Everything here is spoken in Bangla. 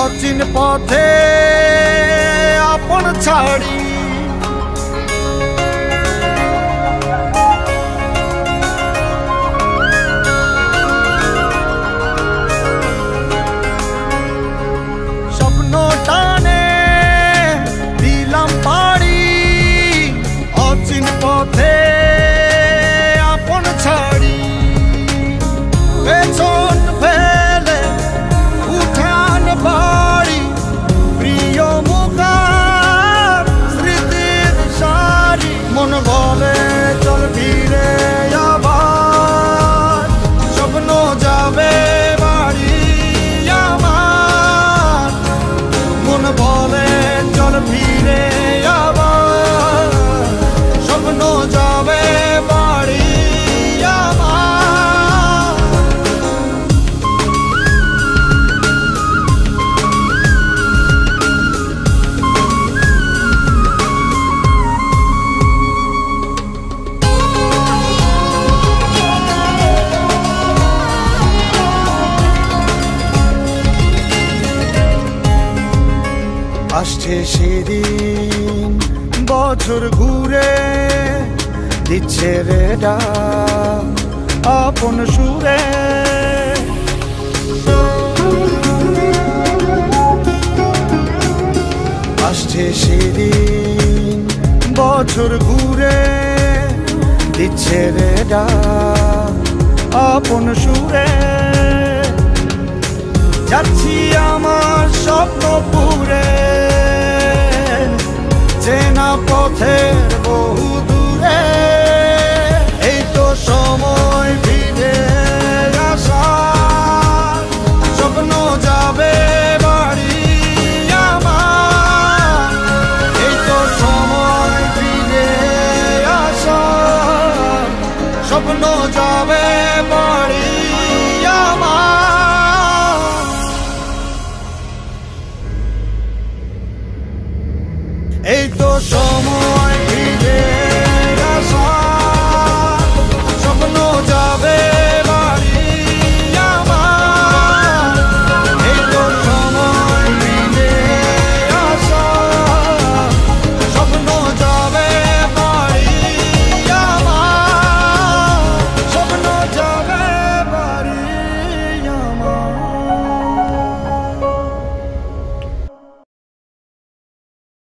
অচিন পথে আপন ছাড়ি স্বপ্ন টানে দিলাম পাড়ি অচিন পথে আপন ছাড়ি পেছন ফেলে উঠান বাড়ি প্রিয় মুখার স্মৃতির সারি মন বলে চল ফিরে আবার স্বপ্ন যাবে বাড়ি আমার মন বলে চল ফিরে আবার স্বপ্ন যাবে বাড়ি আমার আসছে সেদিন বছর ঘুরে দিচ্ছে রে ডাক আপন সুরে আসছে সেদিন বছর ঘুরে দিচ্ছে রে ডাক আপন সুরে যাচ্ছি আমার স্বপ্ন পুরে চেনা পথের বহু দূরে এই তো সময় ফিরে আসার স্বপ্ন যাবে